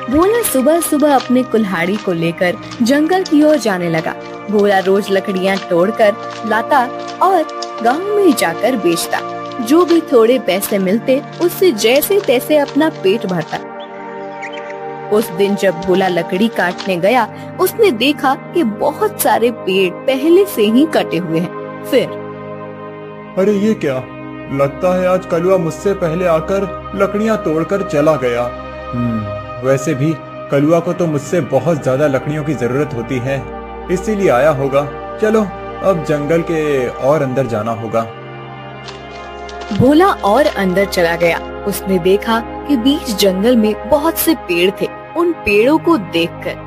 भोला सुबह सुबह अपने कुल्हाड़ी को लेकर जंगल की ओर जाने लगा। भोला रोज लकड़ियां तोड़कर लाता और गांव में जाकर बेचता। जो भी थोड़े पैसे मिलते उससे जैसे तैसे अपना पेट भरता। उस दिन जब भोला लकड़ी काटने गया, उसने देखा कि बहुत सारे पेड़ पहले से ही कटे हुए हैं। फिर अरे ये क्या, लगता है आज कलुआ मुझसे पहले आकर लकड़ियां तोड़कर चला गया। वैसे भी कलुआ को तो मुझसे बहुत ज्यादा लकड़ियों की जरूरत होती है, इसीलिए आया होगा। चलो अब जंगल के और अंदर जाना होगा। भोला और अंदर चला गया। उसने देखा कि बीच जंगल में बहुत से पेड़ थे। उन पेड़ों को देखकर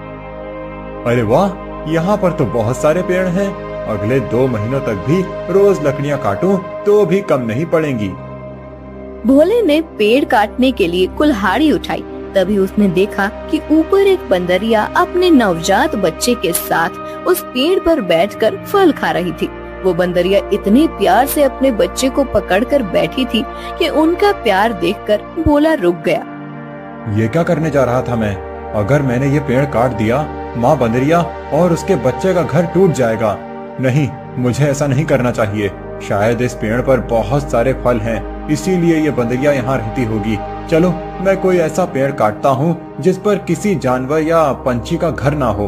अरे वाह, यहाँ पर तो बहुत सारे पेड़ हैं। अगले 2 महीनों तक भी रोज लकड़ियाँ काटूं तो भी कम नहीं पड़ेंगी। भोले ने पेड़ काटने के लिए कुल्हाड़ी उठाई। तभी उसने देखा कि ऊपर एक बंदरिया अपने नवजात बच्चे के साथ उस पेड़ पर बैठकर फल खा रही थी। वो बंदरिया इतने प्यार से अपने बच्चे को पकड़कर बैठी थी कि उनका प्यार देखकर भोला रुक गया। ये क्या करने जा रहा था मैं? अगर मैंने ये पेड़ काट दिया, माँ बंदरिया और उसके बच्चे का घर टूट जाएगा। नहीं, मुझे ऐसा नहीं करना चाहिए। शायद इस पेड़ पर बहुत सारे फल हैं, इसीलिए ये बंदरिया यहाँ रहती होगी। चलो मैं कोई ऐसा पेड़ काटता हूँ जिस पर किसी जानवर या पंछी का घर ना हो।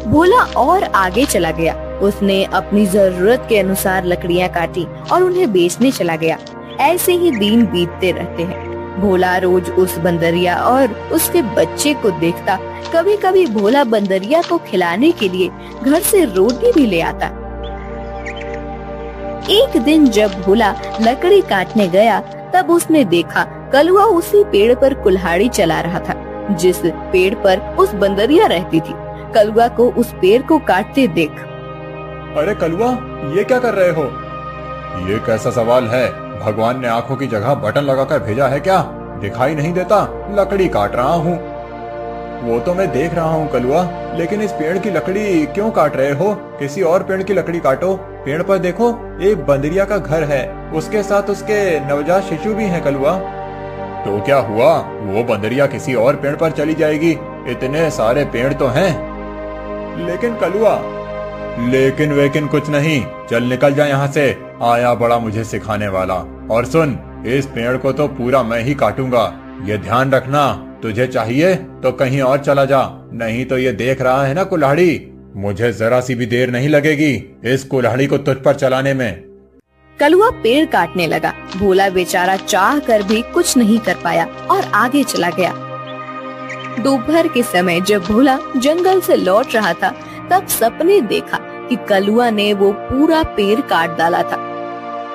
भोला और आगे चला गया। उसने अपनी जरूरत के अनुसार लकड़ियाँ काटी और उन्हें बेचने चला गया। ऐसे ही दिन बीतते रहते हैं। भोला रोज उस बंदरिया और उसके बच्चे को देखता। कभी कभी भोला बंदरिया को खिलाने के लिए घर से रोटी भी ले आता। एक दिन जब भोला लकड़ी काटने गया, तब उसने देखा कलुआ उसी पेड़ पर कुल्हाड़ी चला रहा था जिस पेड़ पर उस बंदरिया रहती थी। कलुआ को उस पेड़ को काटते देख, अरे कलुआ, ये क्या कर रहे हो? ये कैसा सवाल है? भगवान ने आंखों की जगह बटन लगाकर भेजा है क्या? दिखाई नहीं देता? लकड़ी काट रहा हूँ। वो तो मैं देख रहा हूँ कलुआ, लेकिन इस पेड़ की लकड़ी क्यों काट रहे हो? किसी और पेड़ की लकड़ी काटो। पेड़ पर देखो, एक बंदरिया का घर है, उसके साथ उसके नवजात शिशु भी हैं कलुआ। तो क्या हुआ? वो बंदरिया किसी और पेड़ पर चली जाएगी। इतने सारे पेड़ तो हैं। लेकिन कलुआ, लेकिन वेकिन कुछ नहीं। चल निकल जा यहाँ से। आया बड़ा मुझे सिखाने वाला। और सुन, इस पेड़ को तो पूरा मैं ही काटूंगा। ये ध्यान रखना, तुझे चाहिए तो कहीं और चला जा, नहीं तो ये देख रहा है ना कुल्हाड़ी, मुझे जरा सी भी देर नहीं लगेगी इस कुल्हाड़ी को तुझ पर चलाने में। कलुआ पेड़ काटने लगा। भोला बेचारा चाह कर भी कुछ नहीं कर पाया और आगे चला गया। दोपहर के समय जब भोला जंगल से लौट रहा था, तब सपने देखा कि कलुआ ने वो पूरा पेड़ काट डाला था।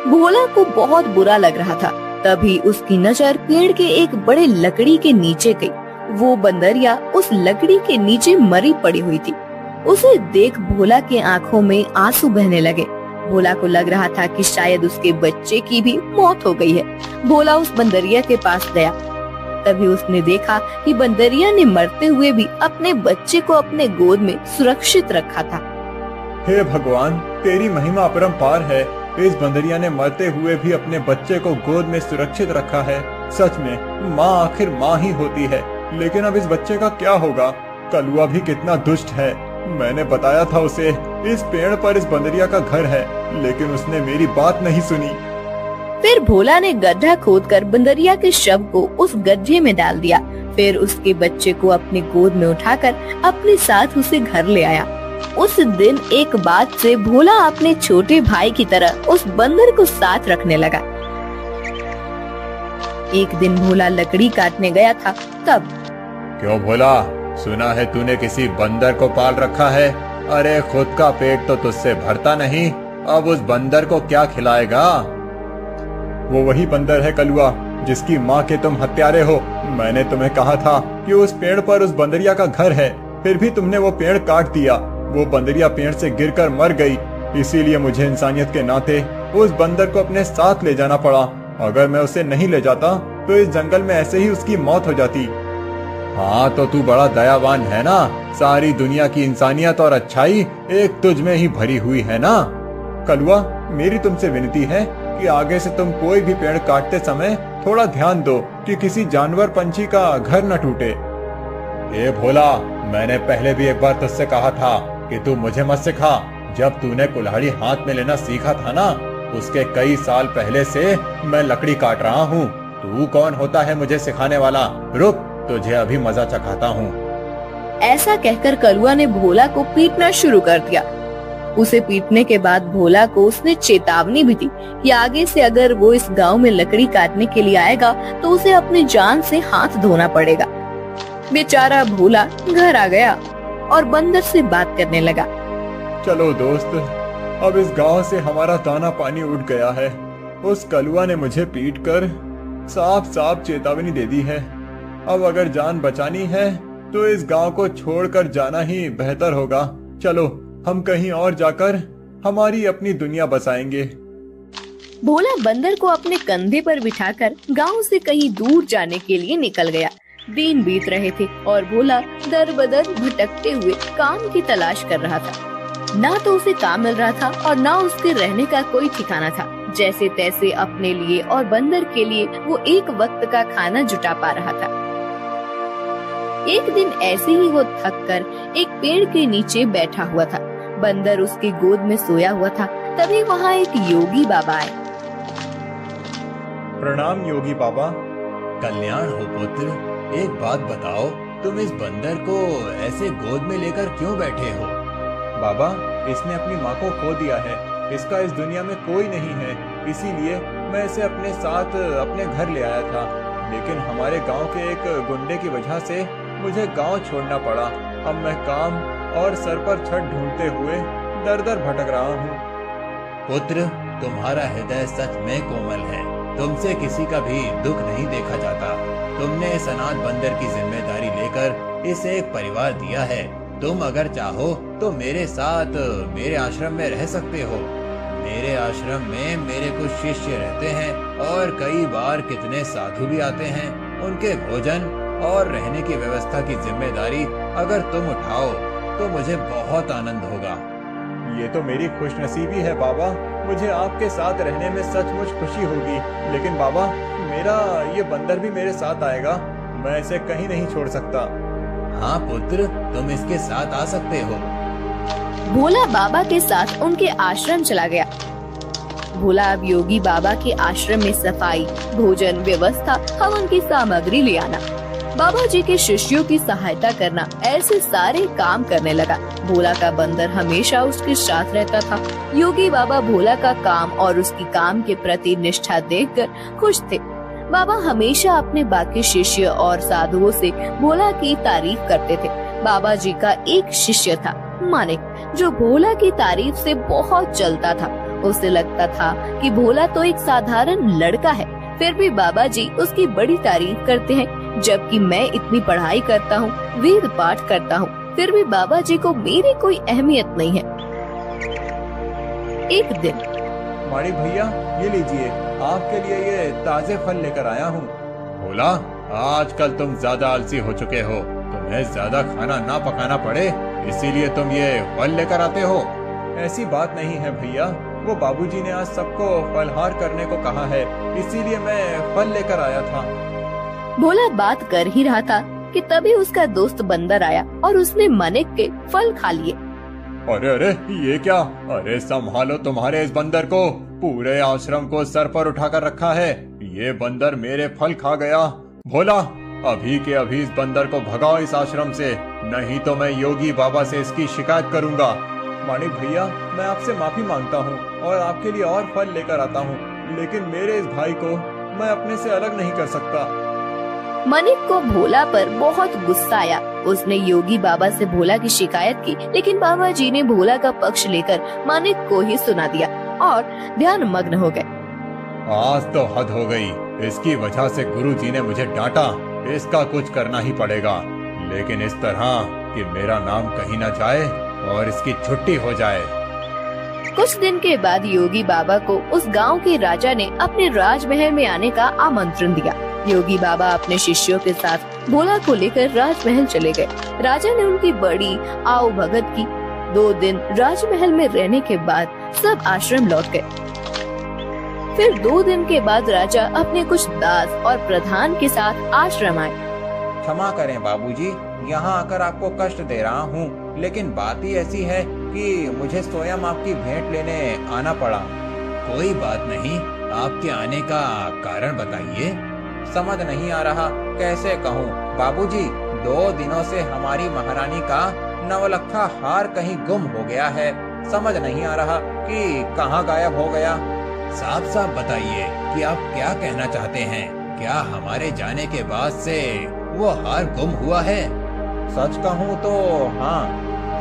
भोला को बहुत बुरा लग रहा था। तभी उसकी नजर पेड़ के एक बड़े लकड़ी के नीचे गई। वो बंदरिया उस लकड़ी के नीचे मरी पड़ी हुई थी। उसे देख भोला के आंखों में आंसू बहने लगे। भोला को लग रहा था कि शायद उसके बच्चे की भी मौत हो गई है। भोला उस बंदरिया के पास गया। तभी उसने देखा कि बंदरिया ने मरते हुए भी अपने बच्चे को अपने गोद में सुरक्षित रखा था। हे भगवान, तेरी महिमा अपरंपार है। इस बंदरिया ने मरते हुए भी अपने बच्चे को गोद में सुरक्षित रखा है। सच में माँ आखिर माँ ही होती है। लेकिन अब इस बच्चे का क्या होगा? कलुआ भी कितना दुष्ट है। मैंने बताया था उसे इस पेड़ पर इस बंदरिया का घर है, लेकिन उसने मेरी बात नहीं सुनी। फिर भोला ने गड्ढा खोदकर बंदरिया के शव को उस गड्ढे में डाल दिया। फिर उसके बच्चे को अपनी गोद में उठाकर अपने साथ उसे घर ले आया। उस दिन एक बात से भोला अपने छोटे भाई की तरह उस बंदर को साथ रखने लगा। एक दिन भोला लकड़ी काटने गया था। तब, क्यों भोला, सुना है तूने किसी बंदर को पाल रखा है? अरे खुद का पेट तो तुझसे भरता नहीं, अब उस बंदर को क्या खिलाएगा? वो वही बंदर है कलुआ, जिसकी माँ के तुम हत्यारे हो। मैंने तुम्हें कहा था कि उस पेड़ पर उस बंदरिया का घर है, फिर भी तुमने वो पेड़ काट दिया। वो बंदरिया पेड़ से गिरकर मर गई, इसीलिए मुझे इंसानियत के नाते उस बंदर को अपने साथ ले जाना पड़ा। अगर मैं उसे नहीं ले जाता तो इस जंगल में ऐसे ही उसकी मौत हो जाती। हाँ तो तू बड़ा दयावान है ना। सारी दुनिया की इंसानियत और अच्छाई एक तुझ में ही भरी हुई है ना। कलुआ, मेरी तुमसे विनती है कि आगे से तुम कोई भी पेड़ काटते समय थोड़ा ध्यान दो कि किसी जानवर पंछी का घर न टूटे। ए भोला, मैंने पहले भी एक बार तुझसे कहा था कि तू मुझे मत सिखा। जब तूने कुल्हाड़ी हाथ में लेना सीखा था ना, उसके कई साल पहले से मैं लकड़ी काट रहा हूँ। तू कौन होता है मुझे सिखाने वाला? रुक, तुझे अभी मजा चखाता हूँ। ऐसा कहकर कलुआ ने भोला को पीटना शुरू कर दिया। उसे पीटने के बाद भोला को उसने चेतावनी भी दी कि आगे से अगर वो इस गांव में लकड़ी काटने के लिए आएगा तो उसे अपनी जान से हाथ धोना पड़ेगा। बेचारा भोला घर आ गया और बंदर से बात करने लगा। चलो दोस्त, अब इस गांव से हमारा दाना पानी उठ गया है। उस कलुआ ने मुझे पीटकर साफ साफ चेतावनी दे दी है। अब अगर जान बचानी है तो इस गांव को छोड़कर जाना ही बेहतर होगा। चलो, हम कहीं और जाकर हमारी अपनी दुनिया बसाएंगे। भोला बंदर को अपने कंधे पर बिठाकर गांव से कहीं दूर जाने के लिए निकल गया। दिन बीत रहे थे और भोला दर बदर भटकते हुए काम की तलाश कर रहा था। ना तो उसे काम मिल रहा था और ना उसके रहने का कोई ठिकाना था। जैसे तैसे अपने लिए और बंदर के लिए वो एक वक्त का खाना जुटा पा रहा था। एक दिन ऐसे ही वो थक कर एक पेड़ के नीचे बैठा हुआ था। बंदर उसकी गोद में सोया हुआ था। तभी वहाँ एक योगी बाबा आए। प्रणाम योगी बाबा। कल्याण हो पुत्र। एक बात बताओ, तुम इस बंदर को ऐसे गोद में लेकर क्यों बैठे हो? बाबा, इसने अपनी माँ को खो दिया है। इसका इस दुनिया में कोई नहीं है, इसीलिए मैं इसे अपने साथ अपने घर ले आया था। लेकिन हमारे गांव के एक गुंडे की वजह से मुझे गांव छोड़ना पड़ा। अब मैं काम और सर पर छत ढूंढते हुए दर दर भटक रहा हूँ। पुत्र, तुम्हारा हृदय सच में कोमल है। तुमसे किसी का भी दुख नहीं देखा जाता। तुमने इस अनाथ बंदर की जिम्मेदारी लेकर इसे एक परिवार दिया है। तुम अगर चाहो तो मेरे साथ मेरे आश्रम में रह सकते हो। मेरे आश्रम में मेरे कुछ शिष्य रहते हैं और कई बार कितने साधु भी आते हैं। उनके भोजन और रहने की व्यवस्था की जिम्मेदारी अगर तुम उठाओ तो मुझे बहुत आनंद होगा। ये तो मेरी खुशनसीबी है बाबा। मुझे आपके साथ रहने में सचमुच खुशी होगी। लेकिन बाबा, मेरा ये बंदर भी मेरे साथ आएगा। मैं इसे कहीं नहीं छोड़ सकता। हाँ पुत्र, तुम इसके साथ आ सकते हो। भोला बाबा के साथ उनके आश्रम चला गया। भोला अब योगी बाबा के आश्रम में सफाई, भोजन व्यवस्था, हवन की सामग्री ले आना, बाबा जी के शिष्यों की सहायता करना, ऐसे सारे काम करने लगा। भोला का बंदर हमेशा उसके साथ रहता था। योगी बाबा भोला का काम और उसकी काम के प्रति निष्ठा देखकर खुश थे। बाबा हमेशा अपने बाकी शिष्य और साधुओं से भोला की तारीफ करते थे। बाबा जी का एक शिष्य था मानिक, जो भोला की तारीफ से बहुत जलता था। उसे लगता था कि भोला तो एक साधारण लड़का है, फिर भी बाबा जी उसकी बड़ी तारीफ करते हैं। जबकि मैं इतनी पढ़ाई करता हूँ, वेद पाठ करता हूँ, फिर भी बाबा जी को मेरी कोई अहमियत नहीं है। एक दिन, माणिक भैया, ये लीजिए, आपके लिए ये ताजे फल लेकर आया हूँ। भोला, आजकल तुम ज्यादा आलसी हो चुके हो। तुम्हें ज्यादा खाना ना पकाना पड़े, इसीलिए तुम ये फल लेकर आते हो। ऐसी बात नहीं है भैया, वो बाबूजी ने आज सबको फलहार करने को कहा है, इसीलिए मैं फल लेकर आया था। भोला बात कर ही रहा था कि तभी उसका दोस्त बंदर आया और उसने मानिक के फल खा लिए। अरे अरे, ये क्या? अरे संभालो तुम्हारे इस बंदर को। पूरे आश्रम को सर पर उठाकर रखा है। ये बंदर मेरे फल खा गया। भोला, अभी के अभी इस बंदर को भगाओ इस आश्रम से, नहीं तो मैं योगी बाबा से इसकी शिकायत करूंगा। मानिक भैया, मैं आपसे माफी मांगता हूँ और आपके लिए और फल लेकर आता हूँ, लेकिन मेरे इस भाई को मैं अपने से अलग नहीं कर सकता। मानिक को भोला पर बहुत गुस्सा आया। उसने योगी बाबा से भोला की शिकायत की, लेकिन बाबा जी ने भोला का पक्ष लेकर मानिक को ही सुना दिया और ध्यान मग्न हो गए। आज तो हद हो गई। इसकी वजह से गुरुजी ने मुझे डांटा। इसका कुछ करना ही पड़ेगा, लेकिन इस तरह कि मेरा नाम कहीं न जाए और इसकी छुट्टी हो जाए। कुछ दिन के बाद योगी बाबा को उस गांव के राजा ने अपने राजमहल में आने का आमंत्रण दिया। योगी बाबा अपने शिष्यों के साथ भोला को लेकर राजमहल चले गए। राजा ने उनकी बड़ी आओ भगत की। 2 दिन राजमहल में रहने के बाद सब आश्रम लौट गए। फिर 2 दिन के बाद राजा अपने कुछ दास और प्रधान के साथ आश्रम आए। क्षमा करें बाबूजी, यहाँ आकर आपको कष्ट दे रहा हूँ, लेकिन बात ही ऐसी है कि मुझे स्वयं आपकी भेंट लेने आना पड़ा। कोई बात नहीं, आपके आने का कारण बताइए। समझ नहीं आ रहा कैसे कहूँ बाबूजी, 2 दिनों से हमारी महारानी का नवलखा हार कहीं गुम हो गया है। समझ नहीं आ रहा कि कहाँ गायब हो गया। साफ साफ बताइए कि आप क्या कहना चाहते हैं। क्या हमारे जाने के बाद से वो हार गुम हुआ है? सच कहूँ तो हाँ।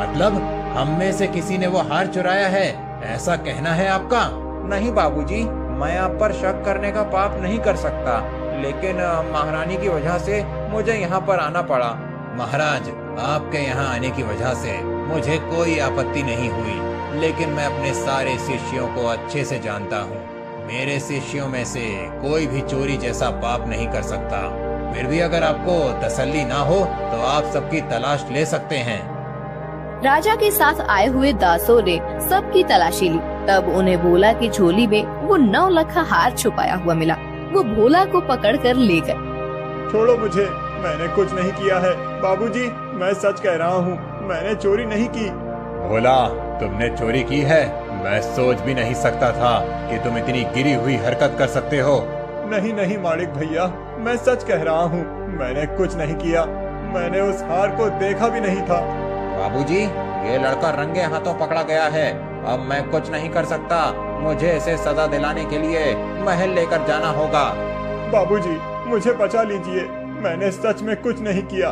मतलब हम में से किसी ने वो हार चुराया है, ऐसा कहना है आपका? नहीं बाबूजी, मैं आप पर शक करने का पाप नहीं कर सकता, लेकिन महारानी की वजह से मुझे यहाँ पर आना पड़ा। महाराज, आपके यहाँ आने की वजह से मुझे कोई आपत्ति नहीं हुई, लेकिन मैं अपने सारे शिष्यों को अच्छे से जानता हूँ। मेरे शिष्यों में से कोई भी चोरी जैसा पाप नहीं कर सकता। फिर भी अगर आपको तसल्ली ना हो तो आप सबकी तलाश ले सकते हैं। राजा के साथ आए हुए दासों ने सबकी तलाशी ली। तब उन्हें भोला की झोली में वो 9 लखा हार छुपाया हुआ मिला। वो भोला को पकड़कर ले गए। छोड़ो मुझे, मैंने कुछ नहीं किया है। बाबूजी, मैं सच कह रहा हूँ, मैंने चोरी नहीं की। भोला, तुमने चोरी की है? मैं सोच भी नहीं सकता था कि तुम इतनी गिरी हुई हरकत कर सकते हो। नहीं नहीं मालिक भैया, मैं सच कह रहा हूँ, मैंने कुछ नहीं किया। मैंने उस हार को देखा भी नहीं था। बाबूजी, ये लड़का रंगे हाथों पकड़ा गया है। अब मैं कुछ नहीं कर सकता। मुझे इसे सजा दिलाने के लिए महल लेकर जाना होगा। बाबूजी, मुझे बचा लीजिए, मैंने सच में कुछ नहीं किया।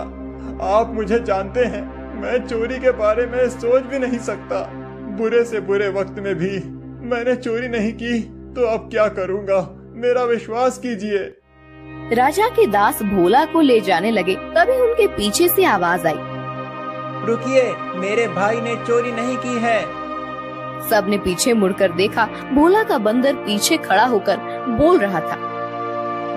आप मुझे जानते हैं, मैं चोरी के बारे में सोच भी नहीं सकता। बुरे से बुरे वक्त में भी मैंने चोरी नहीं की, तो अब क्या करूँगा? मेरा विश्वास कीजिए। राजा के दास भोला को ले जाने लगे। तभी उनके पीछे से आवाज आई, रुकिए, मेरे भाई ने चोरी नहीं की है। सबने पीछे मुड़कर देखा। भोला का बंदर पीछे खड़ा होकर बोल रहा था,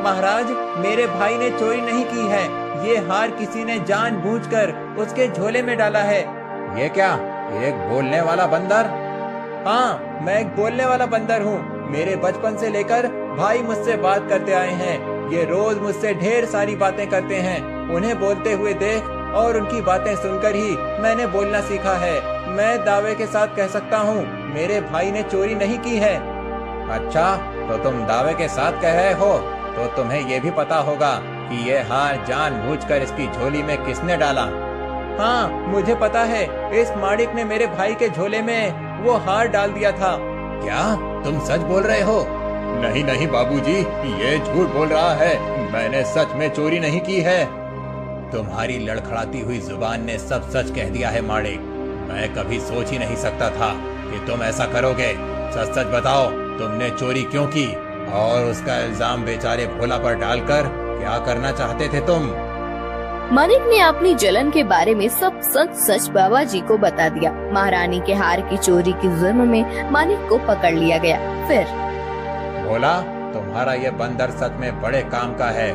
महाराज, मेरे भाई ने चोरी नहीं की है। ये हार किसी ने जानबूझकर उसके झोले में डाला है। ये क्या, एक बोलने वाला बंदर? हाँ, मैं एक बोलने वाला बंदर हूँ। मेरे बचपन से लेकर भाई मुझसे बात करते आए हैं। ये रोज मुझसे ढेर सारी बातें करते हैं। उन्हें बोलते हुए देख और उनकी बातें सुनकर ही मैंने बोलना सीखा है। मैं दावे के साथ कह सकता हूँ, मेरे भाई ने चोरी नहीं की है। अच्छा, तो तुम दावे के साथ कह रहे हो, तो तुम्हें ये भी पता होगा कि ये हार जानबूझकर इसकी झोली में किसने डाला? हाँ, मुझे पता है। इस माड़िक ने मेरे भाई के झोले में वो हार डाल दिया था। क्या तुम सच बोल रहे हो? नहीं नहीं बाबूजी, ये झूठ बोल रहा है। मैंने सच में चोरी नहीं की है। तुम्हारी लड़खड़ाती हुई जुबान ने सब सच कह दिया है माड़िक। मैं कभी सोच ही नहीं सकता था कि तुम ऐसा करोगे। सच सच बताओ, तुमने चोरी क्यों की? और उसका इल्जाम बेचारे भोला पर डालकर क्या करना चाहते थे तुम? मानिक ने अपनी जलन के बारे में सब सच सच बाबा जी को बता दिया। महारानी के हार की चोरी के जुर्म में मानिक को पकड़ लिया गया। फिर, भोला, तुम्हारा ये बंदर सच में बड़े काम का है।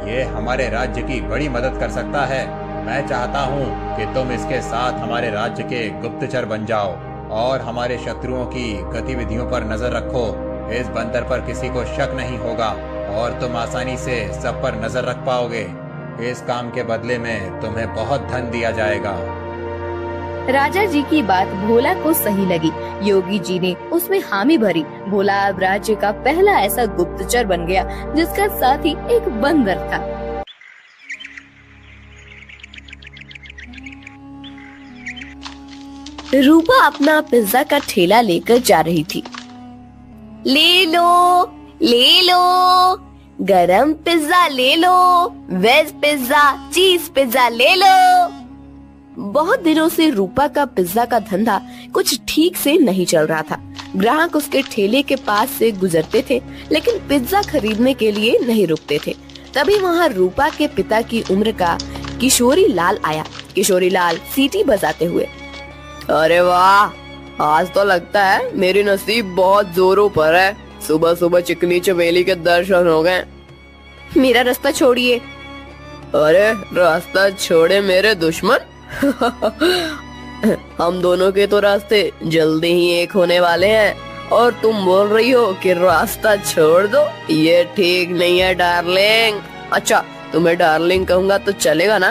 ये हमारे राज्य की बड़ी मदद कर सकता है। मैं चाहता हूँ कि तुम इसके साथ हमारे राज्य के गुप्तचर बन जाओ और हमारे शत्रुओं की गतिविधियों पर नजर रखो। इस बंदर पर किसी को शक नहीं होगा और तुम आसानी से सब पर नजर रख पाओगे। इस काम के बदले में तुम्हें बहुत धन दिया जाएगा। राजा जी की बात भोला को सही लगी। योगी जी ने उसमें हामी भरी। भोला अब राज्य का पहला ऐसा गुप्तचर बन गया जिसका साथी एक बंदर था। रूपा अपना पिज्जा का ठेला लेकर जा रही थी। ले लो, गरम पिज्जा ले लो, वेज पिज्जा, चीज पिज्जा ले लो। बहुत दिनों से रूपा का पिज्जा का धंधा कुछ ठीक से नहीं चल रहा था। ग्राहक उसके ठेले के पास से गुजरते थे, लेकिन पिज्जा खरीदने के लिए नहीं रुकते थे। तभी वहाँ रूपा के पिता की उम्र का किशोरी लाल आया। किशोरी लाल सीटी बजाते हुए, अरे वाह, आज तो लगता है मेरी नसीब बहुत जोरों पर है। सुबह सुबह चिकनी चमेली के दर्शन हो गए। मेरा रास्ता छोड़िए। अरे रास्ता छोड़े मेरे दुश्मन। हम दोनों के तो रास्ते जल्दी ही एक होने वाले हैं और तुम बोल रही हो कि रास्ता छोड़ दो। ये ठीक नहीं है डार्लिंग। अच्छा, तुम्हें डार्लिंग कहूंगा तो चलेगा ना?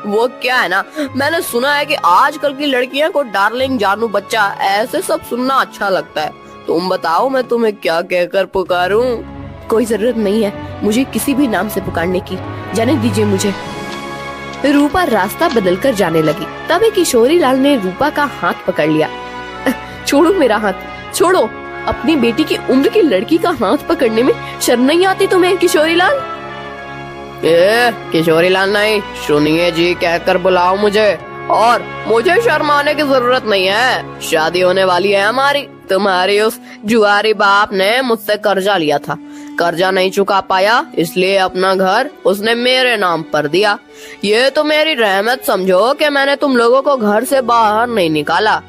वो क्या है ना, मैंने सुना है कि आजकल की लड़कियां को डार्लिंग, जानू बच्चा, ऐसे सब सुनना अच्छा लगता है। तुम बताओ मैं तुम्हें क्या कहकर पुकारूं? कोई जरूरत नहीं है मुझे किसी भी नाम से पुकारने की, जाने दीजिए मुझे। रूपा रास्ता बदलकर जाने लगी। तभी किशोरी लाल ने रूपा का हाथ पकड़ लिया। छोड़ो मेरा हाथ, छोड़ो। अपनी बेटी की उम्र की लड़की का हाथ पकड़ने में शर्म नहीं आती तुम्हें किशोरी लाल? किशोरी लाल नहीं, सुनिए जी कहकर बुलाओ मुझे, और मुझे शर्माने की जरूरत नहीं है। शादी होने वाली है हमारी। तुम्हारी उस जुआरी बाप ने मुझसे कर्जा लिया था, कर्जा नहीं चुका पाया, इसलिए अपना घर उसने मेरे नाम पर दिया। ये तो मेरी रहमत समझो कि मैंने तुम लोगों को घर से बाहर नहीं निकाला।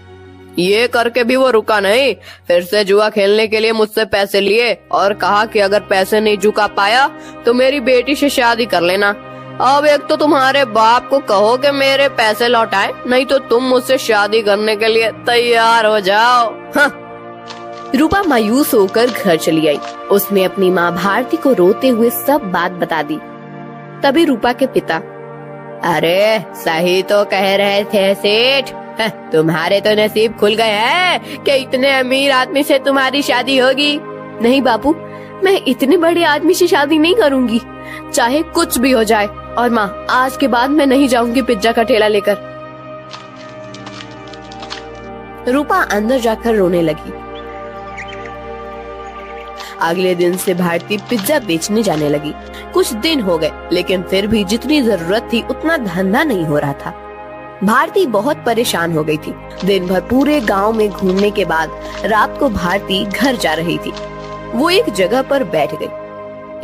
ये करके भी वो रुका नहीं, फिर से जुआ खेलने के लिए मुझसे पैसे लिए और कहा कि अगर पैसे नहीं चुका पाया तो मेरी बेटी से शादी कर लेना। अब एक तो तुम्हारे बाप को कहो कि मेरे पैसे लौटाए, नहीं तो तुम मुझसे शादी करने के लिए तैयार हो जाओ। हाँ। रूपा मायूस होकर घर चली आई। उसने अपनी माँ भारती को रोते हुए सब बात बता दी। तभी रूपा के पिता, अरे सही तो कह रहे थे सेठ, तुम्हारे तो नसीब खुल गए हैं कि इतने अमीर आदमी से तुम्हारी शादी होगी। नहीं बापू, मैं इतने बड़े आदमी से शादी नहीं करूंगी, चाहे कुछ भी हो जाए। और माँ, आज के बाद मैं नहीं जाऊंगी पिज्जा का ठेला लेकर। रूपा अंदर जाकर रोने लगी। अगले दिन से भारती पिज्जा बेचने जाने लगी। कुछ दिन हो गए, लेकिन फिर भी जितनी जरूरत थी उतना धंधा नहीं हो रहा था। भारती बहुत परेशान हो गई थी। दिन भर पूरे गांव में घूमने के बाद रात को भारती घर जा रही थी। वो एक जगह पर बैठ गई।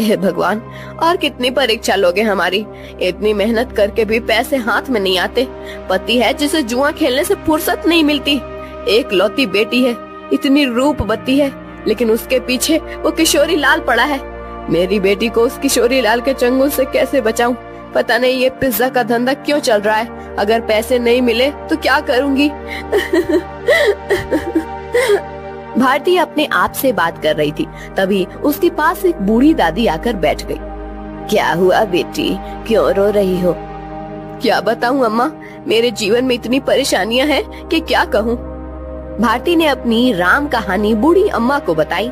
हे भगवान, और कितनी परीक्षा लोगे हमारी। इतनी मेहनत करके भी पैसे हाथ में नहीं आते। पति है जिसे जुआ खेलने से फुर्सत नहीं मिलती। एक लौती बेटी है, इतनी रूपवती है, लेकिन उसके पीछे वो किशोरी लाल पड़ा है। मेरी बेटी को उस किशोरी लाल के चंगुल से कैसे बचाऊं? पता नहीं ये पिज्जा का धंधा क्यों चल रहा है। अगर पैसे नहीं मिले तो क्या करूंगी? भारती अपने आप से बात कर रही थी। तभी उसके पास एक बूढ़ी दादी आकर बैठ गई। क्या हुआ बेटी, क्यों रो रही हो? क्या बताऊं अम्मा, मेरे जीवन में इतनी परेशानियां हैं कि क्या कहूं। भारती ने अपनी राम कहानी बूढ़ी अम्मा को बताई।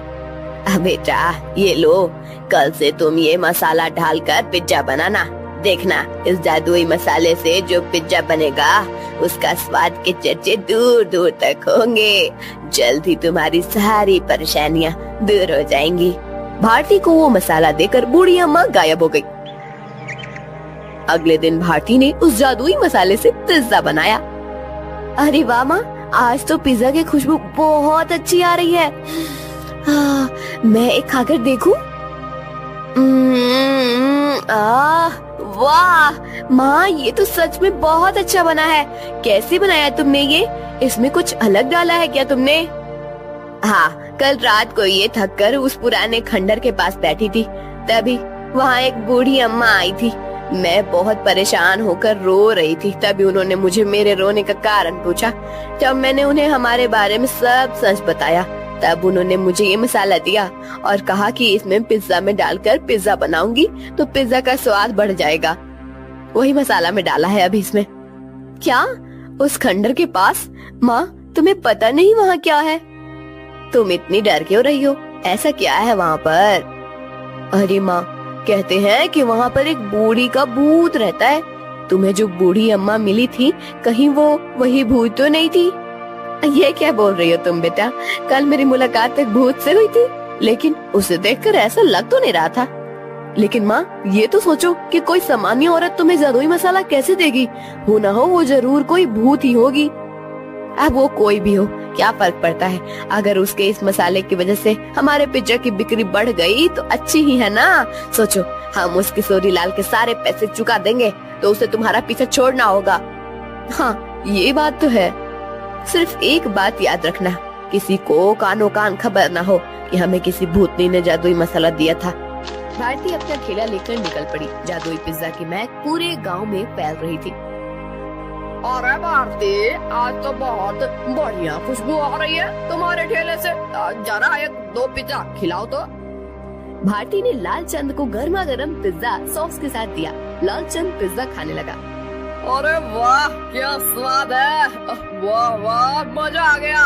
बेटा ये लो, कल से तुम ये मसाला डालकर पिज्जा बनाना। देखना, इस जादुई मसाले से जो पिज्जा बनेगा उसका स्वाद के चर्चे दूर दूर तक होंगे। जल्द ही तुम्हारी सारी परेशानियां दूर हो जाएंगी। भारती को वो मसाला देकर बूढ़ी अम्मा गायब हो गई। अगले दिन भारती ने उस जादुई मसाले से पिज्जा बनाया। अरे वाह माँ, आज तो पिज्जा की खुशबू बहुत अच्छी आ रही है। मैं एक खाकर देखूं? वाह माँ, ये तो सच में बहुत अच्छा बना है। कैसे बनाया तुमने ये? इसमें कुछ अलग डाला है क्या तुमने? हाँ, कल रात को ये थक कर उस पुराने खंडर के पास बैठी थी, तभी वहाँ एक बूढ़ी अम्मा आई थी। मैं बहुत परेशान होकर रो रही थी। तभी उन्होंने मुझे मेरे रोने का कारण पूछा। जब मैंने उन्हें हमारे बारे में सब सच बताया, तब उन्होंने मुझे ये मसाला दिया और कहा कि इसमें पिज्जा में डालकर पिज्जा बनाऊंगी तो पिज्जा का स्वाद बढ़ जाएगा। वही मसाला में डाला है अभी इसमें। क्या? उस खंडर के पास? माँ, तुम्हें पता नहीं वहाँ क्या है? तुम इतनी डर क्यों रही हो? ऐसा क्या है वहाँ पर? अरे माँ, कहते हैं कि वहाँ पर एक बूढ़ी का भूत रहता है। तुम्हें जो बूढ़ी अम्मा मिली थी, कहीं वो वही भूत तो नहीं थी? ये क्या बोल रही हो तुम बेटा? कल मेरी मुलाकात एक भूत से हुई थी, लेकिन उसे देखकर ऐसा लग तो नहीं रहा था। लेकिन माँ, ये तो सोचो कि कोई सामान्य औरत तुम्हें जादुई मसाला कैसे देगी? हो ना हो वो जरूर कोई भूत ही होगी। अब वो कोई भी हो, क्या फर्क पड़ता है? अगर उसके इस मसाले की वजह से हमारे पिज्जा की बिक्री बढ़ गई तो अच्छी ही है ना। सोचो, हम उस किशोरी लाल के सारे पैसे चुका देंगे तो उसे तुम्हारा पीछा छोड़ना होगा। हाँ, ये बात तो है। सिर्फ एक बात याद रखना, किसी को कानो कान खबर ना हो कि हमें किसी भूतनी ने जादुई मसाला दिया था। भारती अपना ठेला लेकर निकल पड़ी। जादुई पिज्जा की महक पूरे गांव में फैल रही थी। अरे भारती, आज तो बहुत बढ़िया खुशबू आ रही है तुम्हारे ठेले से। जरा एक दो पिज्जा खिलाओ तो। भारती ने लालचंद को गर्मा गर्म पिज्जा सॉस के साथ दिया। लालचंद पिज्जा खाने लगा। अरे वाह क्या स्वाद है, वाह वाह मजा आ गया।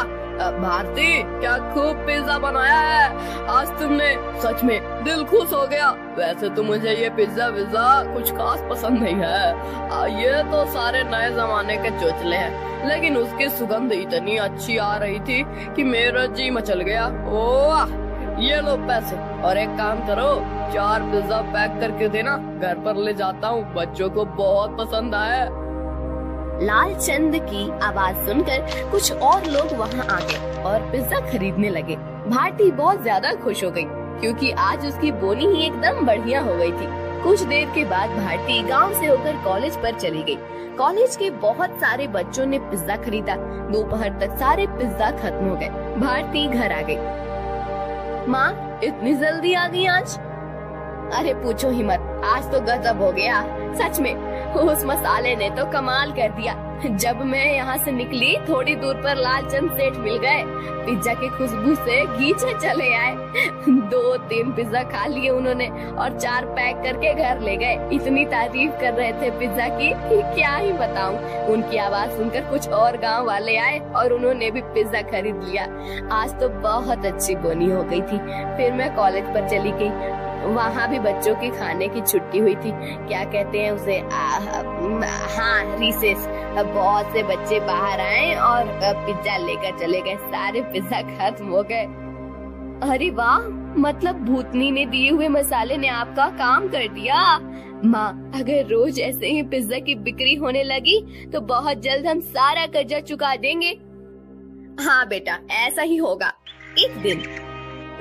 भारती क्या खूब पिज्जा बनाया है, आज तुमने सच में दिल खुश हो गया। वैसे तो मुझे ये पिज्जा विज्जा कुछ खास पसंद नहीं है, ये तो सारे नए जमाने के चोचले हैं, लेकिन उसकी सुगंध इतनी अच्छी आ रही थी कि मेरा जी मचल गया। ओह ये लो पैसे, और एक काम करो 4 पिज्जा पैक करके देना, घर पर ले जाता हूँ, बच्चों को बहुत पसंद आया। लालचंद की आवाज सुनकर कुछ और लोग वहाँ आ गए और पिज्जा खरीदने लगे। भारती बहुत ज्यादा खुश हो गई क्योंकि आज उसकी बोनी ही एकदम बढ़िया हो गई थी। कुछ देर के बाद भारती गांव से होकर कॉलेज पर चली गई। कॉलेज के बहुत सारे बच्चों ने पिज्जा खरीदा। दोपहर तक सारे पिज्जा खत्म हो गए। भारती घर आ गई। माँ इतनी जल्दी आ गई आज? अरे पूछो ही मत, आज तो गजब हो गया, सच में उस मसाले ने तो कमाल कर दिया। जब मैं यहाँ से निकली थोड़ी दूर पर लालचंद सेठ मिल गए, पिज्जा की खुशबू से खींचे चले आए। 2-3 पिज्जा खा लिए उन्होंने और 4 पैक करके घर ले गए। इतनी तारीफ कर रहे थे पिज्जा की कि क्या ही बताऊं। उनकी आवाज सुनकर कुछ और गांव वाले आए और उन्होंने भी पिज्जा खरीद लिया। आज तो बहुत अच्छी बोनी हो गई थी। फिर मैं कॉलेज पर चली गई। वहाँ भी बच्चों की खाने की छुट्टी हुई थी, क्या कहते हैं उसे, हाँ रिसेस। बहुत से बच्चे बाहर आए और पिज्जा लेकर चले गए। सारे पिज्जा खत्म हो गए। अरे वाह, मतलब भूतनी ने दिए हुए मसाले ने आपका काम कर दिया। माँ अगर रोज ऐसे ही पिज्जा की बिक्री होने लगी तो बहुत जल्द हम सारा कर्जा चुका देंगे। हाँ बेटा ऐसा ही होगा। एक दिन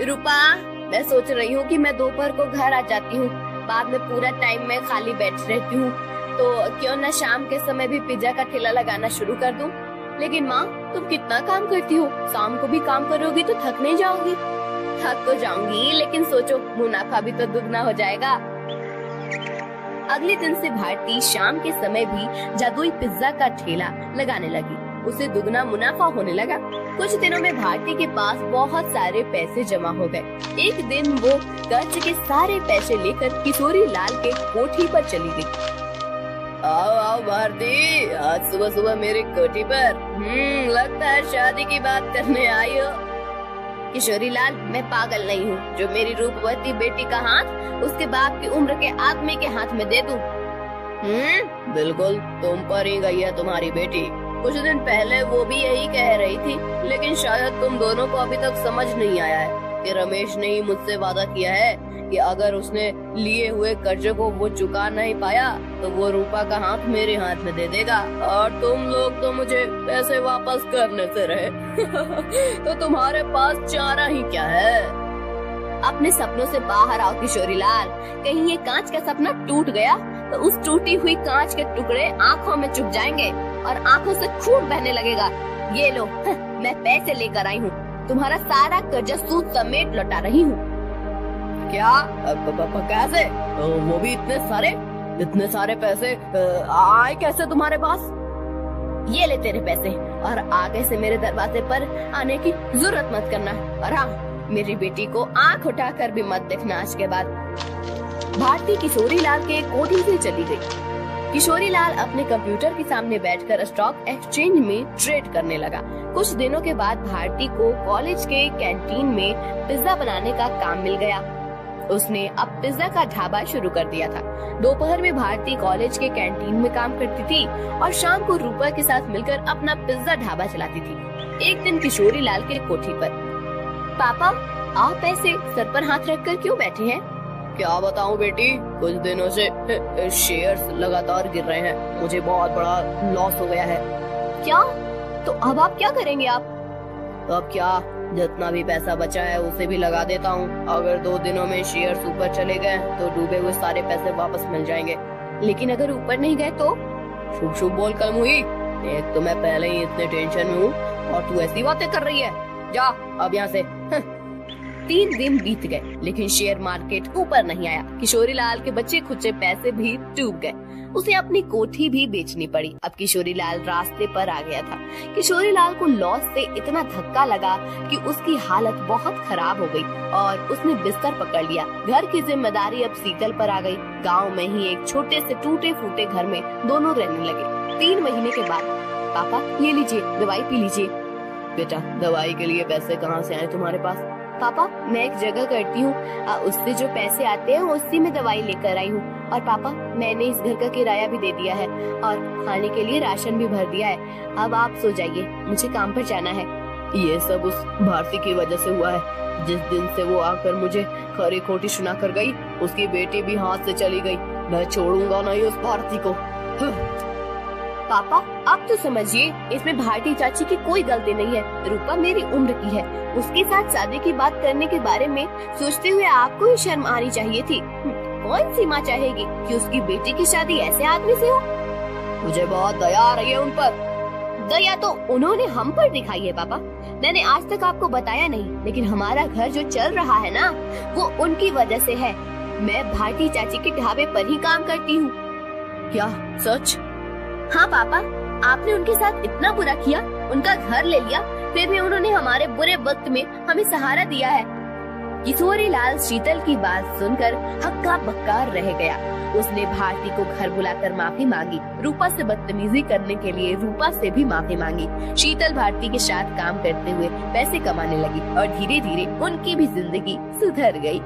रूपा, मैं सोच रही हूँ कि मैं दोपहर को घर आ जाती हूँ, बाद में पूरा टाइम मैं खाली बैठ रहती हूँ, तो क्यों न शाम के समय भी पिज्जा का ठेला लगाना शुरू कर दूँ। लेकिन माँ तुम कितना काम करती हो, शाम को भी काम करोगी तो थक नहीं जाओगी? थक तो जाऊंगी, लेकिन सोचो मुनाफा भी तो दुगना हो जाएगा। अगले दिन से भारती शाम के समय भी जादुई पिज्जा का ठेला लगाने लगी। उसे दुगना मुनाफा होने लगा। कुछ दिनों में भारती के पास बहुत सारे पैसे जमा हो गए। एक दिन वो कर्ज के सारे पैसे लेकर किशोरी लाल के कोठी पर चली गई। आओ आओ भारती, आज सुबह सुबह मेरी कोठी पर, लगता है शादी की बात करने आई हो। किशोरी लाल, मैं पागल नहीं हूँ जो मेरी रूपवती बेटी का हाथ उसके बाप की उम्र के आदमी के हाथ में दे दूं। बिल्कुल तुम पर ही गई है तुम्हारी बेटी। कुछ दिन पहले वो भी यही कह रही थी, लेकिन शायद तुम दोनों को अभी तक समझ नहीं आया है कि रमेश ने ही मुझसे वादा किया है कि अगर उसने लिए हुए कर्जे को वो चुका नहीं पाया तो वो रूपा का हाथ मेरे हाथ में दे देगा, और तुम लोग तो मुझे पैसे वापस करने से रहे। तो तुम्हारे पास चारा ही क्या है? अपने सपनों से बाहर आओ किशोरी लाल। कहीं ये कांच का सपना टूट गया तो उस टूटी हुई कांच के टुकड़े आँखों में चुभ जाएंगे और आँखों से खून बहने लगेगा। ये लो, मैं पैसे लेकर आई हूँ, तुम्हारा सारा कर्जा सूद समेत लौटा रही हूँ। क्या? कैसे? वो भी इतने सारे पैसे आए कैसे तुम्हारे पास? ये ले तेरे पैसे, और आगे से मेरे दरवाजे पर आने की जरूरत मत करना। और हाँ, मेरी बेटी को आंख उठाकर भी मत देखना आज के बाद। भारती किशोरी लाल के कोठी से चली गई। किशोरी लाल अपने कंप्यूटर के सामने बैठकर स्टॉक एक्सचेंज में ट्रेड करने लगा। कुछ दिनों के बाद भारती को कॉलेज के कैंटीन में पिज्जा बनाने का काम मिल गया। उसने अब पिज्जा का ढाबा शुरू कर दिया था। दोपहर में भारती कॉलेज के कैंटीन में काम करती थी और शाम को रूपा के साथ मिलकर अपना पिज्जा ढाबा चलाती थी। एक दिन किशोरी लाल के कोठी पर, पापा आप ऐसे सर पर हाथ रखकर क्यों बैठे हैं? क्या बताऊं बेटी, कुछ दिनों से शेयर्स लगातार गिर रहे हैं, मुझे बहुत बड़ा लॉस हो गया है। क्या? तो अब आप क्या करेंगे? आप अब क्या, जितना भी पैसा बचा है उसे भी लगा देता हूँ। अगर 2 दिनों में शेयर्स ऊपर चले गए तो डूबे हुए सारे पैसे वापस मिल जाएंगे। लेकिन अगर ऊपर नहीं गए तो? शुभ शुभ बोल कल हुई। एक तो मैं पहले ही इतने टेंशन में हूँ और तू ऐसी बातें कर रही है। जा अब यहाँ से। 3 दिन बीत गए लेकिन शेयर मार्केट ऊपर नहीं आया। किशोरी लाल के बच्चे खुचे पैसे भी डूब गए। उसे अपनी कोठी भी बेचनी पड़ी। अब किशोरी लाल रास्ते पर आ गया था। किशोरी लाल को लॉस से इतना धक्का लगा कि उसकी हालत बहुत खराब हो गई और उसने बिस्तर पकड़ लिया। घर की जिम्मेदारी अब शीतल पर आ गई। गांव में ही एक छोटे से टूटे फूटे घर में दोनों रहने लगे। 3 महीने के बाद, पापा ये लीजिए, दवाई पी लीजिए। बेटा, दवाई के लिए पैसे कहाँ से आए तुम्हारे पास? पापा, मैं एक जगह करती हूँ, उससे जो पैसे आते हैं उसी में दवाई लेकर आई हूँ। और पापा, मैंने इस घर का किराया भी दे दिया है और खाने के लिए राशन भी भर दिया है। अब आप सो जाइए, मुझे काम पर जाना है। ये सब उस भारती की वजह से हुआ है। जिस दिन से वो आकर मुझे खरी खोटी सुना कर गई, उसकी बेटी भी हाथ से चली गई। मैं छोड़ूंगा नहीं उस भारती को। पापा, आप तो समझिए, इसमें भारती चाची की कोई गलती नहीं है। रूपा मेरी उम्र की है। उसके साथ शादी की बात करने के बारे में सोचते हुए आपको ही शर्म आनी चाहिए थी। कौन सी माँ चाहेगी कि उसकी बेटी की शादी ऐसे आदमी से हो? मुझे बहुत दया आ रही है उन पर। दया तो उन्होंने हम पर दिखाई है पापा। मैंने आज तक आपको बताया नहीं, लेकिन हमारा घर जो चल रहा है ना, वो उनकी वजह से है। मैं भारती चाची के ढाबे पर ही काम करती हूँ। क्या सच? हाँ पापा, आपने उनके साथ इतना बुरा किया, उनका घर ले लिया, फिर भी उन्होंने हमारे बुरे वक्त में हमें सहारा दिया है। किशोरी लाल शीतल की बात सुनकर हक्का बक्का रह गया। उसने भारती को घर बुलाकर माफी मांगी। रूपा से बदतमीजी करने के लिए रूपा से भी माफी मांगी। शीतल भारती के साथ काम करते हुए पैसे कमाने लगी और धीरे धीरे उनकी भी जिंदगी सुधर गई।